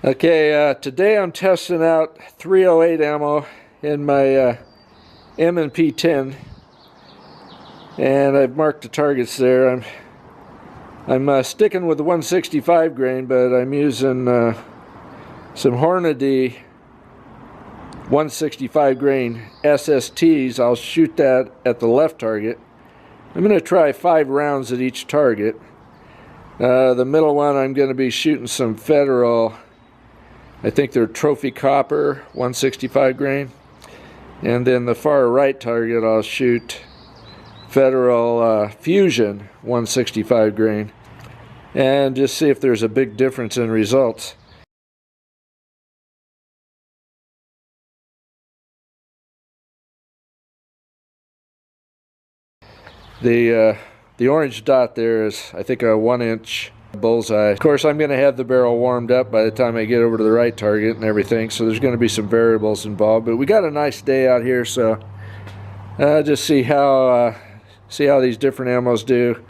Okay, today I'm testing out 308 ammo in my M&P 10, and I've marked the targets there. I'm sticking with the 165 grain, but I'm using some Hornady 165 grain SSTs. I'll shoot that at the left target. I'm going to try 5 rounds at each target. The middle one I'm going to be shooting some Federal, I think they're Trophy Copper 165 grain. And then the far right target I'll shoot Federal Fusion 165 grain. And just see if there's a big difference in results. The orange dot there is, I think, a 1-inch bullseye. Of course, I'm going to have the barrel warmed up by the time I get over to the right target and everything, so there's going to be some variables involved. But we got a nice day out here, so just see how these different ammos do.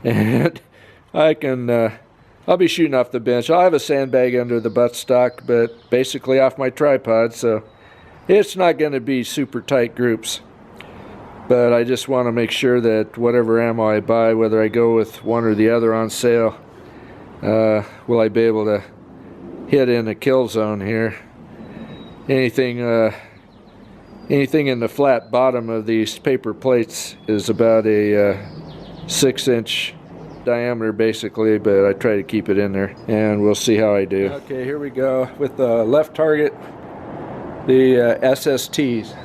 And I'll be shooting off the bench. I'll have a sandbag under the buttstock, but basically off my tripod, so it's not going to be super tight groups. But I just want to make sure that whatever ammo I buy, whether I go with one or the other on sale, will I be able to hit in a kill zone here. Anything in the flat bottom of these paper plates is about a 6-inch diameter basically, but I try to keep it in there, and we'll see how I do. Okay, here we go with the left target, the SSTs.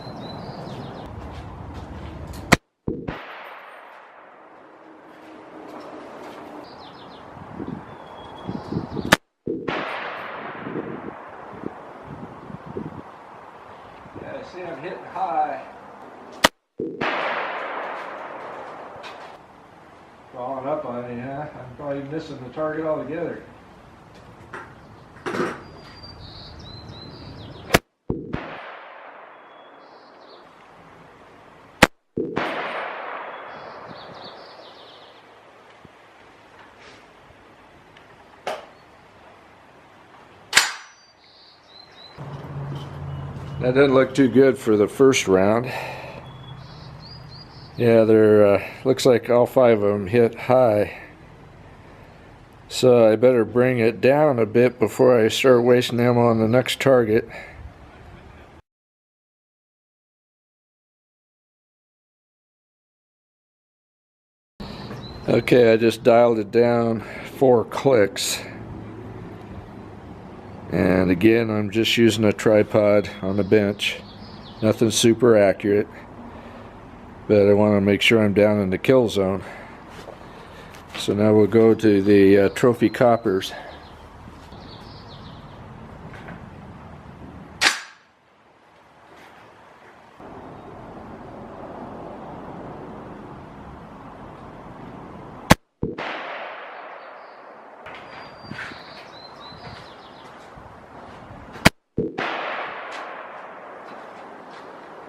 Yeah, see, I'm hitting high. Falling up on me, huh? I'm probably missing the target altogether. That doesn't look too good for the first round. Yeah, there looks like all 5 of them hit high. So I better bring it down a bit before I start wasting ammo on the next target. Okay, I just dialed it down 4 clicks. And again, I'm just using a tripod on the bench. Nothing super accurate, but I want to make sure I'm down in the kill zone. So now we'll go to the Trophy Coppers.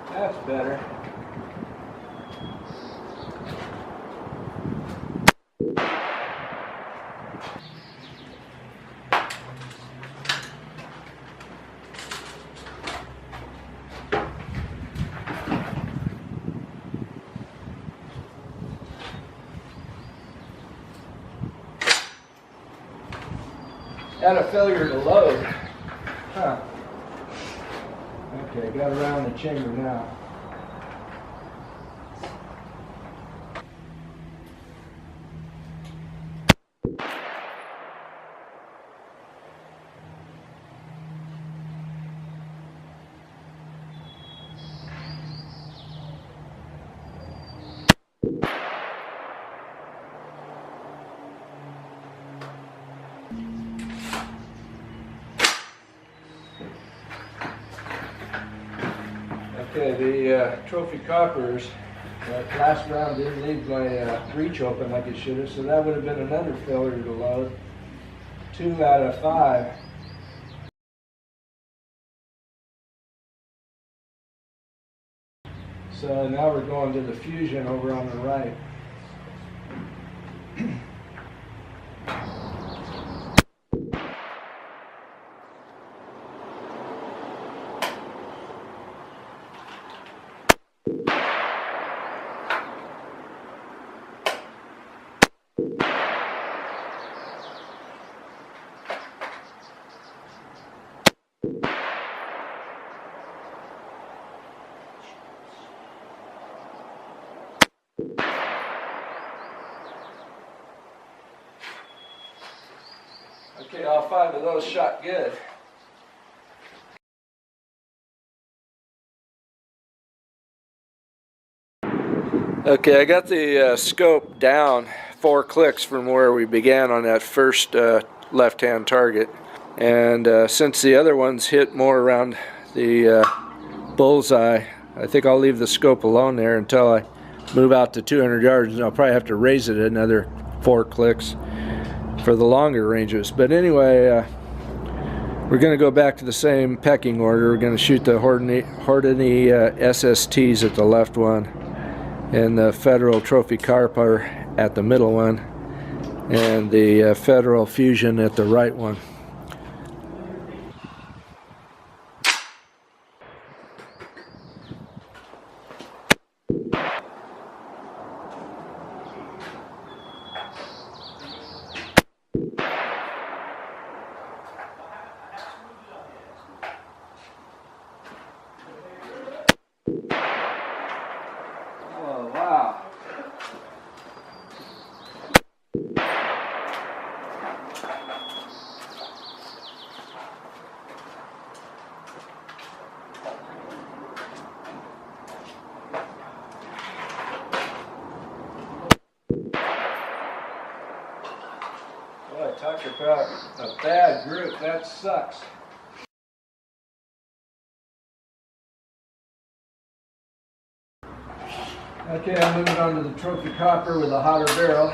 That's better. Had a failure to load. Huh. Okay, got around the chamber now. Okay, the Trophy Coppers, last round didn't leave my breech open like it should have, so that would have been another failure to load. 2 out of 5. So now we're going to the Fusion over on the right. all 5 of those shot good. Okay, I got the scope down 4 clicks from where we began on that first left-hand target, and since the other ones hit more around the bullseye, I think I'll leave the scope alone there until I move out to 200 yards, and I'll probably have to raise it another 4 clicks for the longer ranges. But anyway, we're going to go back to the same pecking order. We're going to shoot the Hordany SSTs at the left one, and the Federal Trophy Carper at the middle one, and the Federal Fusion at the right one. Oh, wow. Boy, talk about a bad group. That sucks. Okay, I'm moving on to the Trophy Copper with a hotter barrel.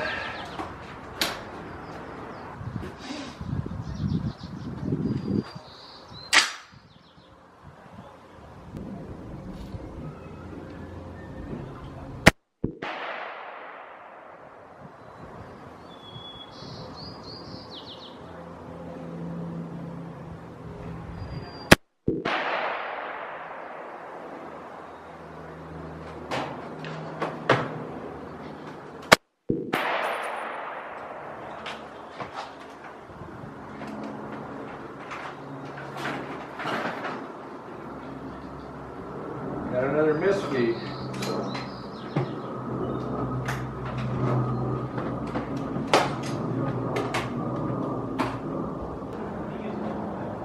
Got another misfeed.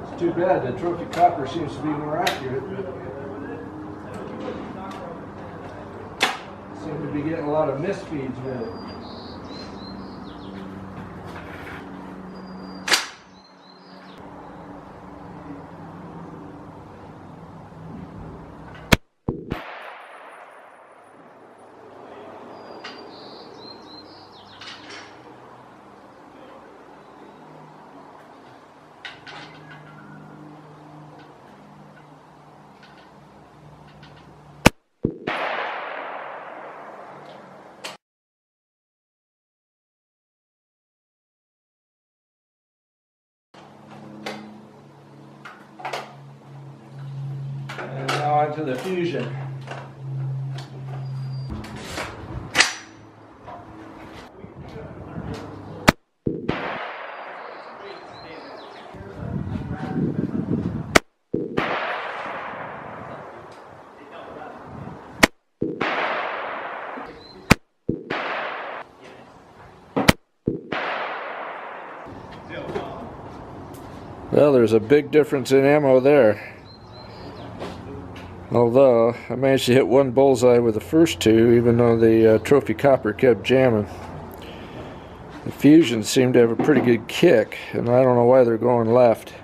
It's too bad. The Trophy Copper seems to be more accurate. Seem to be getting a lot of misfeeds with it. And now onto the Fusion. Well, there's a big difference in ammo there. Although I managed to hit 1 bullseye with the first 2, even though the Trophy Copper kept jamming. The Fusions seem to have a pretty good kick, and I don't know why they're going left.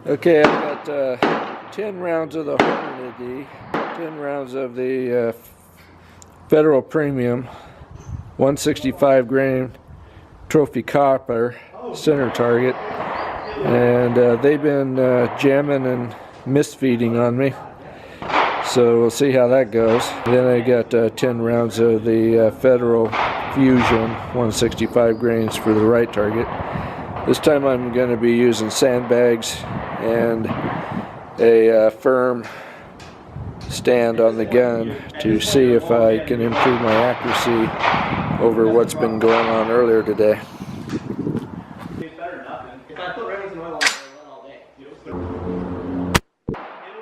Okay, I've got 10 rounds of the Hornady, 10 rounds of the Federal Premium 165 grain Trophy Copper center target, and they've been jamming and misfeeding on me, so we'll see how that goes. Then I got 10 rounds of the Federal Fusion 165 grains for the right target. This time I'm going to be using sandbags and a firm stand on the gun to see if I can improve my accuracy over what's been going on earlier today. It's better than nothing. If I put Remington oil on it, it'll run all day. It'll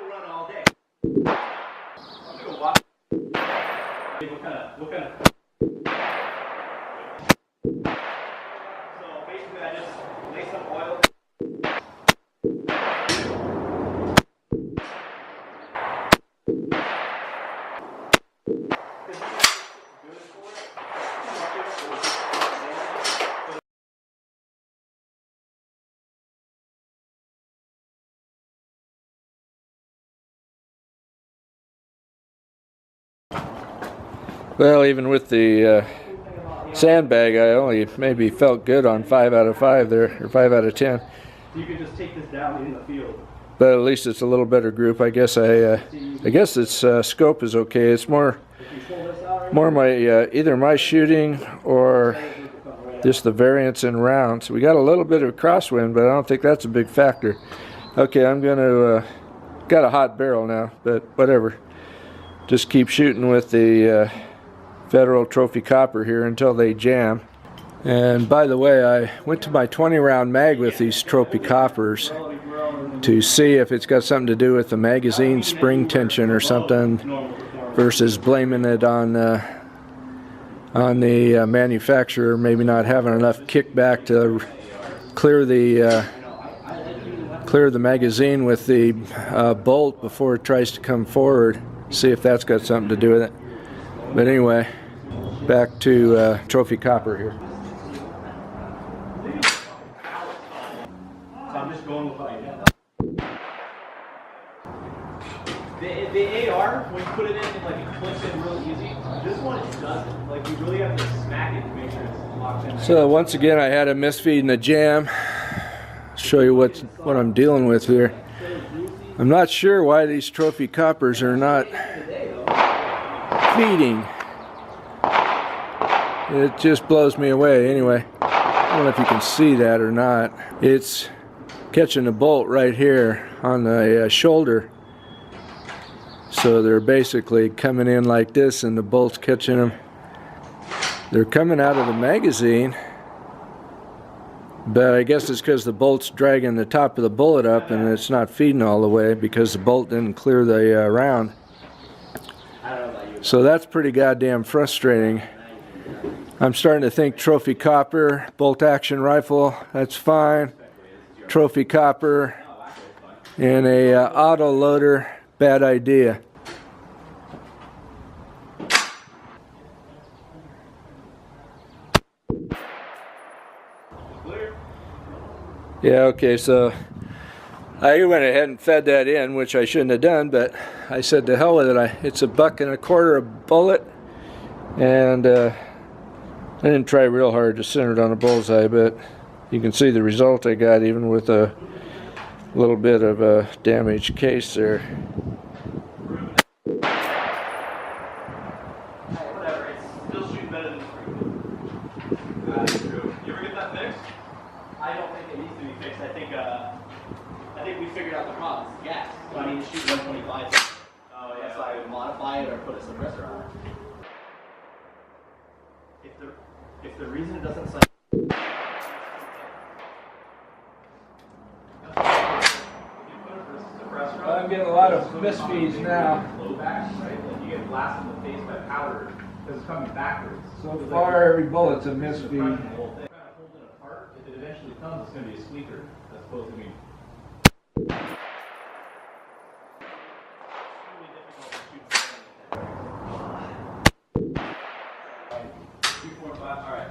run all day. go watch. What kind of? So basically, I just lay some oil. Well, even with the sandbag, I only maybe felt good on 5 out of 5 there, or 5 out of 10. You can just take this down in the field. But at least it's a little better group. I guess its scope is okay. It's more my either my shooting or just the variance in rounds. We got a little bit of crosswind, but I don't think that's a big factor. Okay, I'm gonna got a hot barrel now, but whatever. Just keep shooting with the Federal Trophy Copper here until they jam. And by the way, I went to my 20-round mag with these Trophy Coppers to see if it's got something to do with the magazine spring tension or something, versus blaming it on the manufacturer maybe not having enough kickback to clear the magazine with the bolt before it tries to come forward. See if that's got something to do with it. But anyway, back to Trophy Copper here. So I'm just going with what I know. The AR, when you put it in, like it clicks in real easy. This one, it doesn't. Like you really have to smack it to make sure it's locked in. So once again, I had a misfeed and a jam. Show you what I'm dealing with here. I'm not sure why these Trophy Coppers are not feeding. It just blows me away. Anyway, I don't know if you can see that or not. It's catching a bolt right here on the shoulder. So they're basically coming in like this and the bolt's catching them. They're coming out of the magazine, but I guess it's because the bolt's dragging the top of the bullet up and it's not feeding all the way because the bolt didn't clear the round. So that's pretty goddamn frustrating. I'm starting to think Trophy Copper, bolt action rifle, that's fine. Trophy Copper and a auto loader, bad idea. Yeah, okay, so I went ahead and fed that in, which I shouldn't have done, but I said to hell with it. It's $1.25 a bullet, and I didn't try real hard to center it on a bullseye, but you can see the result I got even with a little bit of a damaged case there. Whatever, it's still shooting better than true. You ever get that fixed? I don't think it needs to be fixed. I think we figured out the problem. It's gas. So I need to shoot 125. Oh yeah. So I would modify it or put a suppressor on it. If the reason it doesn't say. I'm getting a lot of misfeeds now. Right? Like you get blasted in the face by powder because it's coming backwards. So far, every bullet's a misfeed. Kind of holding it apart. If it eventually comes, it's going to be a squeaker as opposed to me. Alright.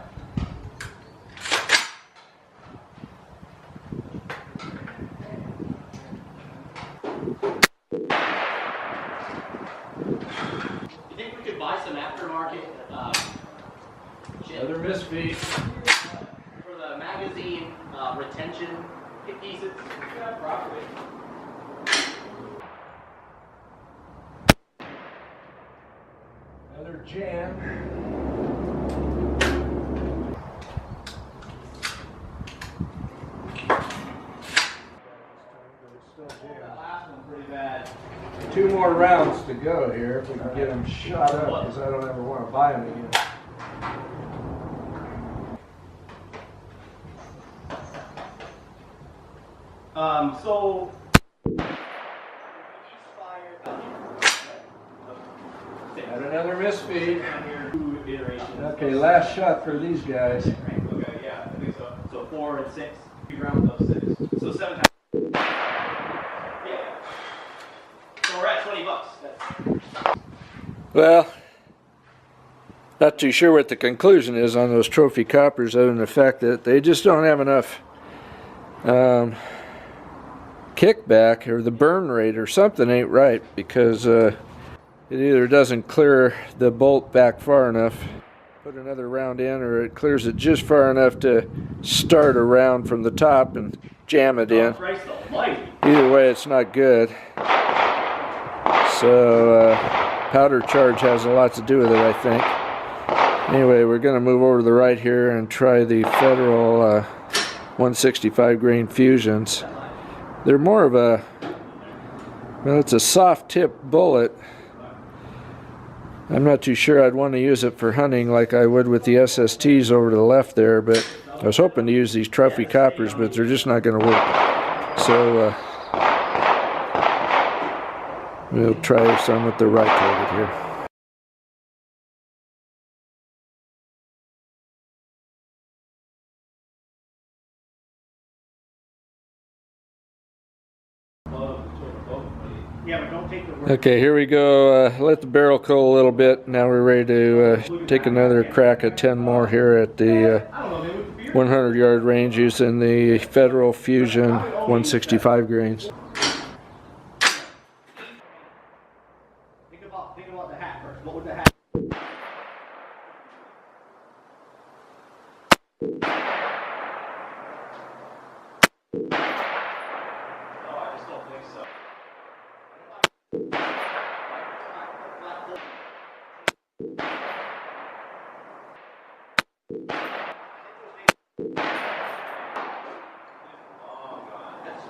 You think we could buy some aftermarket shit? Another misfeed. For the magazine retention pieces? Yeah, probably. Another jam. That last one's pretty bad. 2 more rounds to go here if we can get them shot up, because I don't ever want to buy them again. So things. And another misfeed. Down here, 2 iterations. Okay, last shot for these guys. Okay, yeah, I think so. So 4 and 6. 3 rounds of 6. So 7 times. Yeah. So we're at $20. Well, not too sure what the conclusion is on those trophy coppers, other than the fact that they just don't have enough kickback, or the burn rate or something ain't right, because it either doesn't clear the bolt back far enough, put another round in, or it clears it just far enough to start a round from the top and jam it in. Either way, it's not good. So powder charge has a lot to do with it, I think. Anyway, we're going to move over to the right here and try the Federal 165 grain fusions. They're more of a, well, it's a soft tip bullet. I'm not too sure I'd want to use it for hunting like I would with the SSTs over to the left there, but I was hoping to use these trophy coppers, but they're just not going to work. So we'll try some with the right target here. Okay, here we go. Let the barrel cool a little bit. Now we're ready to take another crack at 10 more here at the 100-yard range using the Federal Fusion 165 grains. Think about the hat first. What would the hat?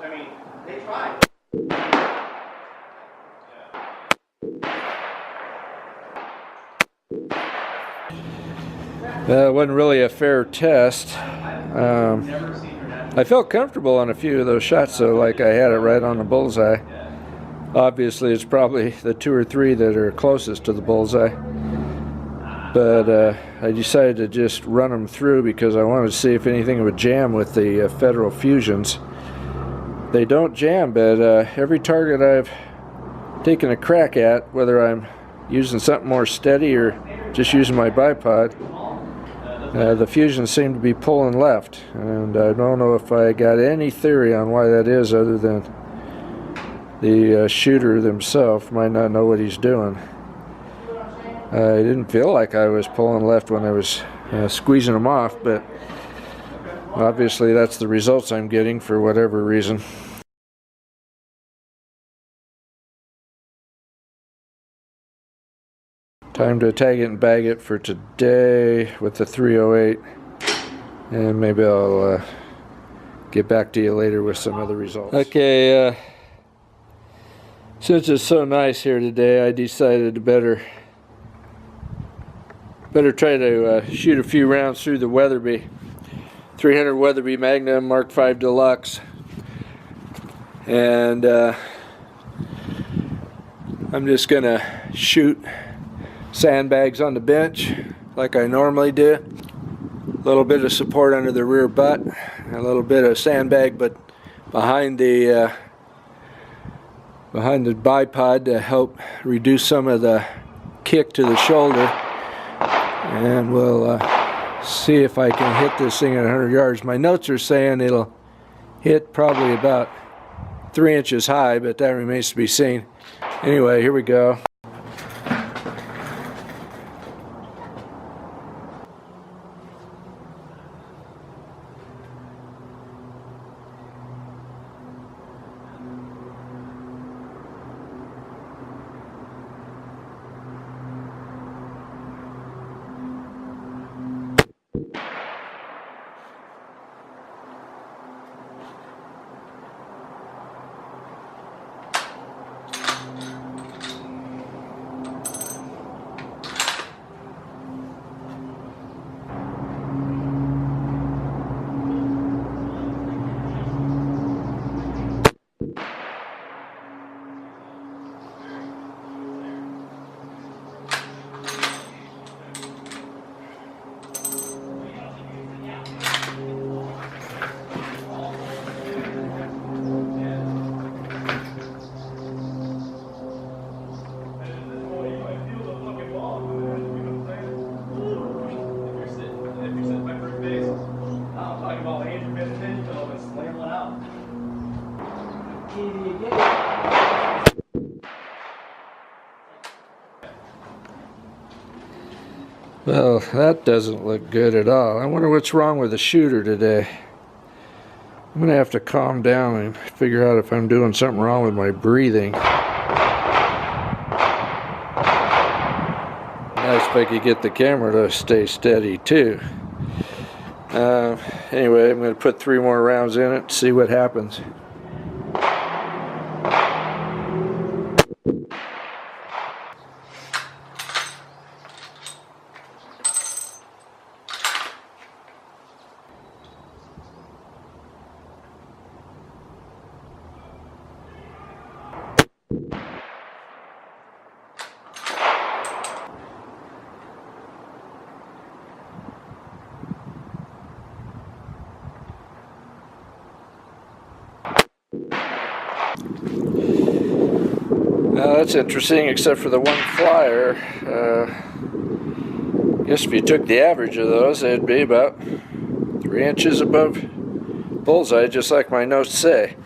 I mean, they tried. It wasn't really a fair test. I felt comfortable on a few of those shots, though, like I had it right on the bullseye. Obviously, it's probably the 2 or 3 that are closest to the bullseye. But I decided to just run them through because I wanted to see if anything would jam with the Federal Fusions. They don't jam, but every target I've taken a crack at, whether I'm using something more steady or just using my bipod, the fusions seem to be pulling left, and I don't know if I got any theory on why that is, other than the shooter himself might not know what he's doing. I didn't feel like I was pulling left when I was squeezing them off, but obviously that's the results I'm getting for whatever reason. Time to tag it and bag it for today with the 308, and maybe I'll get back to you later with some other results. Okay, since it's so nice here today, I decided to better try to shoot a few rounds through the Weatherby 300 Weatherby Magnum Mark V Deluxe, and I'm just gonna shoot sandbags on the bench like I normally do. A little bit of support under the rear butt, a little bit of sandbag but behind the bipod to help reduce some of the kick to the shoulder, and we'll see if I can hit this thing at 100 yards. My notes are saying it'll hit probably about 3 inches high, but that remains to be seen. Anyway, here we go. Well, that doesn't look good at all. I wonder what's wrong with the shooter today. I'm gonna have to calm down and figure out if I'm doing something wrong with my breathing. Nice if I could get the camera to stay steady too. Anyway, I'm gonna put 3 more rounds in it, see what happens. That's interesting, except for the one flyer. I guess if you took the average of those, it'd be about 3 inches above bullseye, just like my notes say.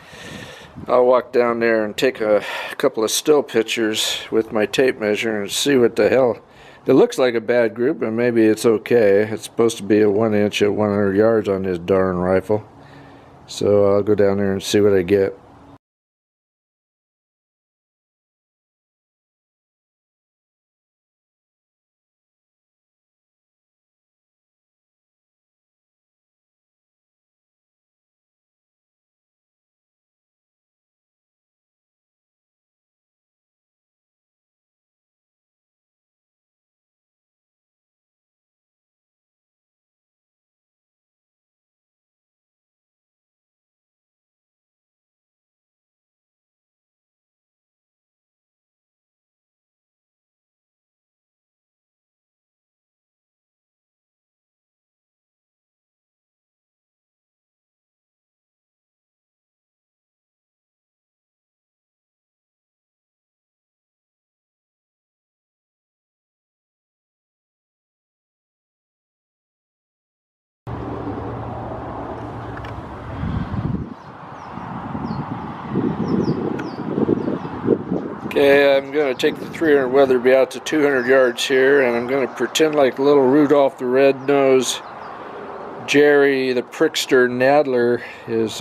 I'll walk down there and take a couple of still pictures with my tape measure and see what the hell. It looks like a bad group, but maybe it's okay. It's supposed to be a 1 inch at 100 yards on this darn rifle. So I'll go down there and see what I get. Okay, I'm going to take the 300 Weatherby out to 200 yards here, and I'm going to pretend like little Rudolph the Red-Nosed Jerry the Prickster Nadler is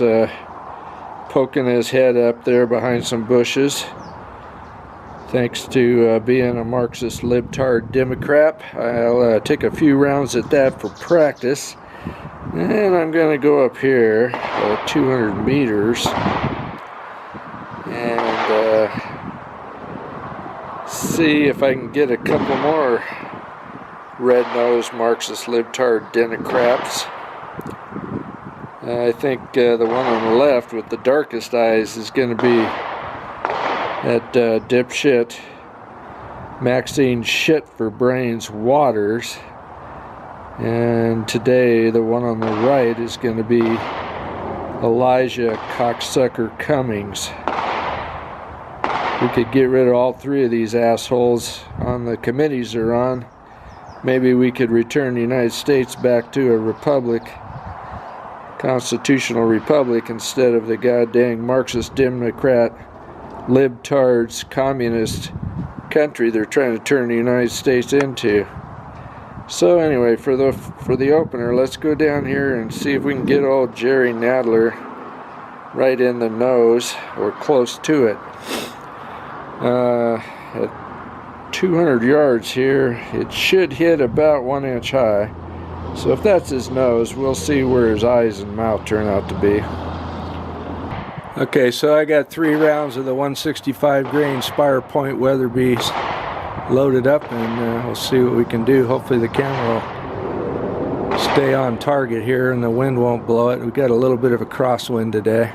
poking his head up there behind some bushes. Thanks to being a Marxist Libtard Democrat, I'll take a few rounds at that for practice. And I'm going to go up here 200 meters and see if I can get a couple more red-nosed Marxist Libtard Democrats. I think the one on the left with the darkest eyes is going to be that dipshit Maxine Shit for Brains Waters. And today the one on the right is going to be Elijah Cocksucker Cummings. We could get rid of all 3 of these assholes on the committees they're on. Maybe we could return the United States back to a republic, constitutional republic, instead of the goddamn Marxist Democrat libtards communist country they're trying to turn the United States into. So anyway, for the opener, let's go down here and see if we can get old Jerry Nadler right in the nose or close to it. At 200 yards here, it should hit about 1 inch high. So if that's his nose, we'll see where his eyes and mouth turn out to be. Okay, so I got 3 rounds of the 165 grain Spire Point Weatherbys loaded up, and we'll see what we can do. Hopefully the camera will stay on target here and the wind won't blow it. We got a little bit of a crosswind today.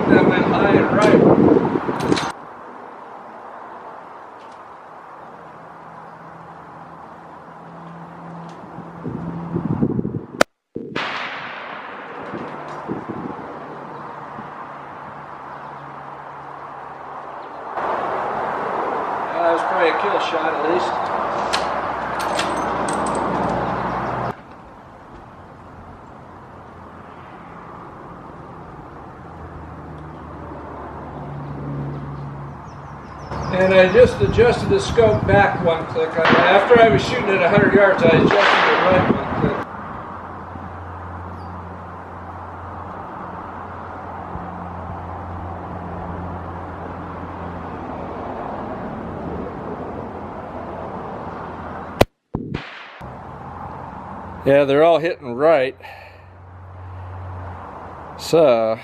That went high and right. a kill shot at least. And I just adjusted the scope back one click. After I was shooting at 100 yards, I adjusted it right one click. Yeah, they're all hitting right. So,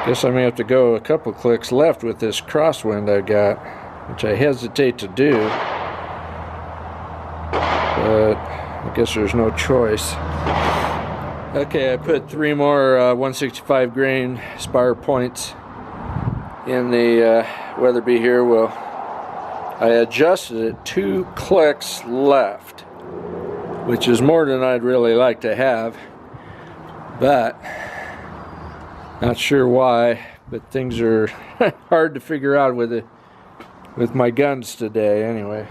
guess I may have to go a couple clicks left with this crosswind I got, which I hesitate to do, but I guess there's no choice. Okay, I put 3 more 165 grain spire points in the Weatherby here. Well, I adjusted it 2 clicks left, which is more than I'd really like to have, but not sure why. But things are hard to figure out with my guns today anyway.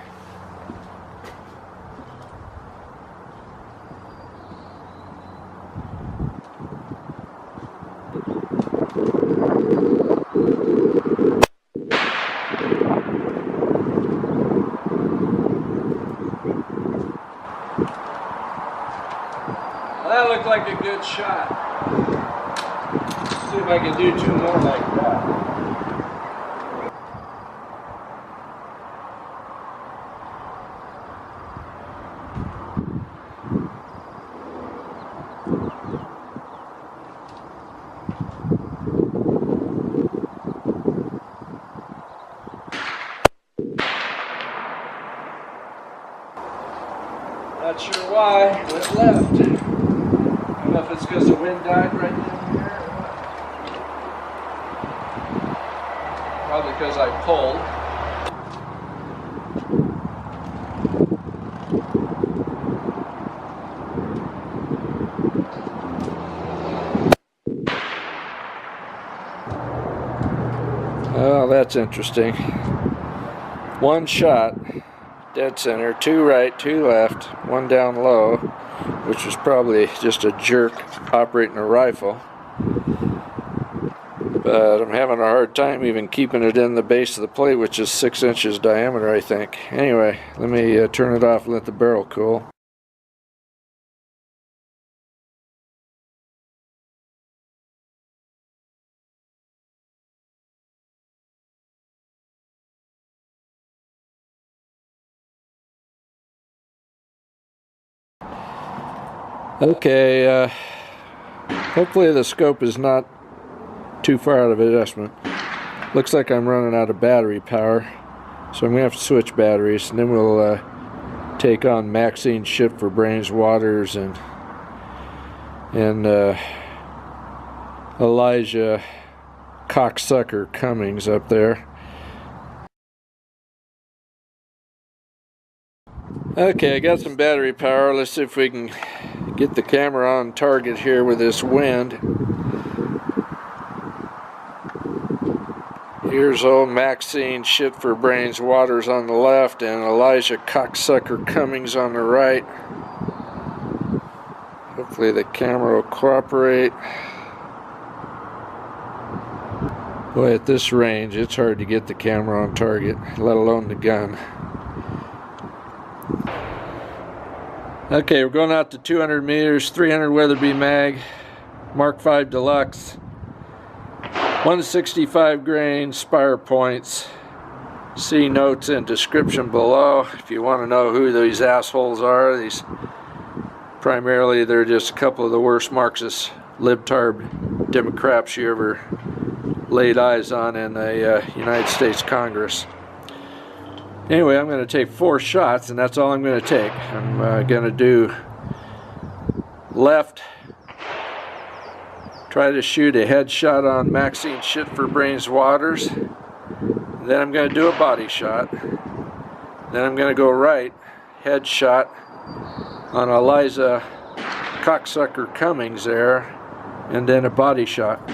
Well, that looked like a good shot. Let's see if I can do 2 more like that. Not sure why it went left. I don't know if it's because the wind died right down here or what. Probably because I pulled. Oh, that's interesting. 1 shot. Dead center, 2 right, 2 left, 1 down low, which was probably just a jerk operating a rifle. But I'm having a hard time even keeping it in the base of the plate, which is 6 inches diameter, I think. Anyway, let me turn it off and let the barrel cool. Okay, hopefully the scope is not too far out of adjustment. Looks like I'm running out of battery power, so I'm going to have to switch batteries, and then we'll take on Maxine Shit for Brains Waters and Elijah Cocksucker Cummings up there. Okay, I got some battery power. Let's see if we can get the camera on target here with this wind. Here's old Maxine Shit for Brains Waters on the left and Elijah Cocksucker Cummings on the right. Hopefully the camera will cooperate. Boy, at this range it's hard to get the camera on target, let alone the gun. Okay, we're going out to 200 meters, 300 Weatherby mag, Mark V Deluxe, 165 grain spire points. See notes and description below if you want to know who these assholes are. These primarily they're just a couple of the worst Marxist Libtard Democraps you ever laid eyes on in the United States Congress. Anyway, I'm going to take 4 shots, and that's all I'm going to take. I'm going to do left, try to shoot a headshot on Maxine Shit for Brains Waters. Then I'm going to do a body shot. Then I'm going to go right, headshot on Elijah Cocksucker Cummings there, and then a body shot.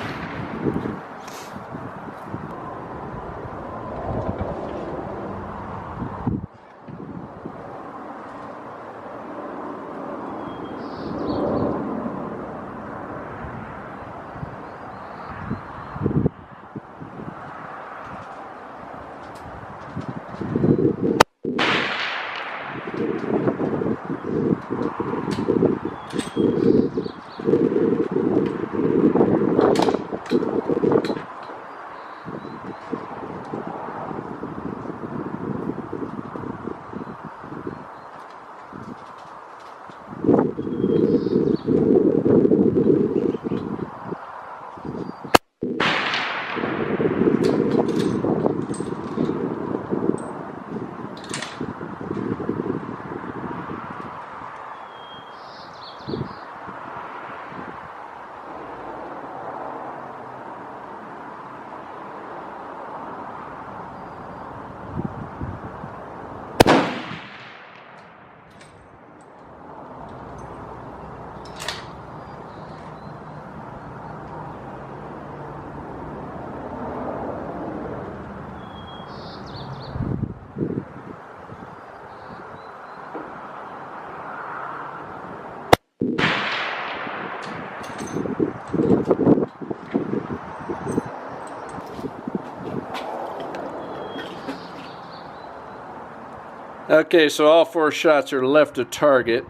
Okay, so all 4 shots are left to target.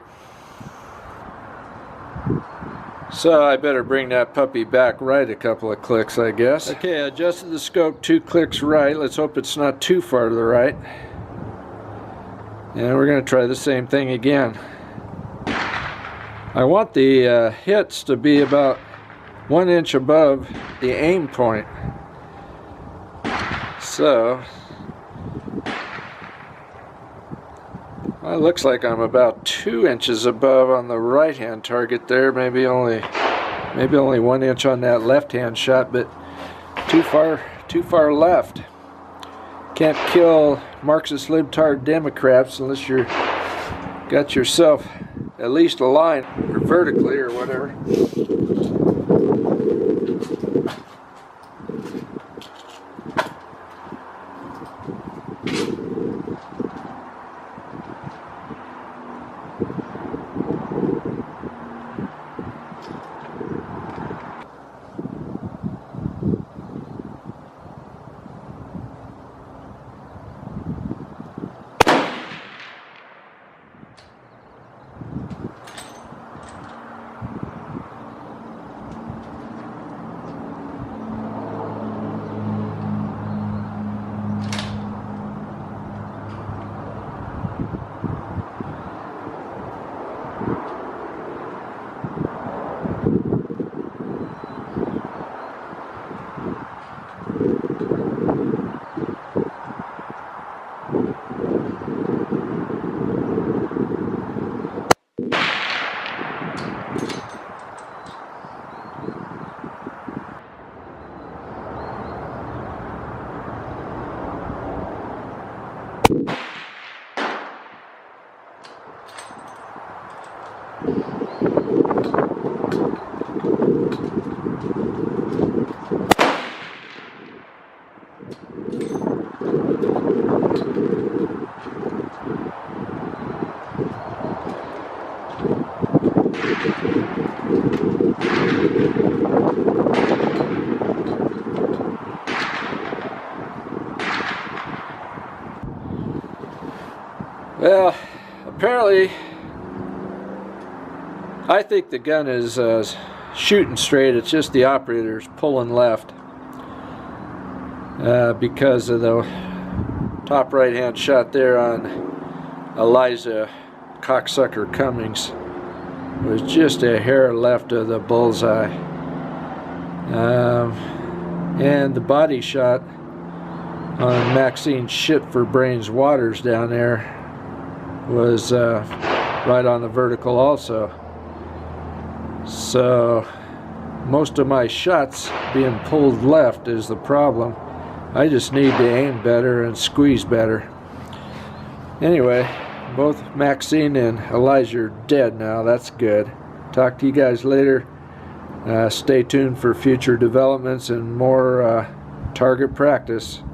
So I better bring that puppy back right a couple of clicks, I guess. Okay, I adjusted the scope 2 clicks right. Let's hope it's not too far to the right. And we're going to try the same thing again. I want the hits to be about 1 inch above the aim point. So, well, it looks like I'm about 2 inches above on the right-hand target there. Maybe only 1 inch on that left-hand shot, but too far left. Can't kill Marxist Libtard Democraps unless you're got yourself at least a line, or vertically, or whatever. Well, apparently, I think the gun is shooting straight. It's just the operator's pulling left because of the top right-hand shot there on Eliza Cocksucker Cummings was just a hair left of the bullseye. And the body shot on Maxine Shit for Brains Waters down there was right on the vertical also. So most of my shots being pulled left is the problem. I just need to aim better and squeeze better. Anyway, both Maxine and Elijah are dead now. That's good. Talk to you guys later. Stay tuned for future developments and more target practice.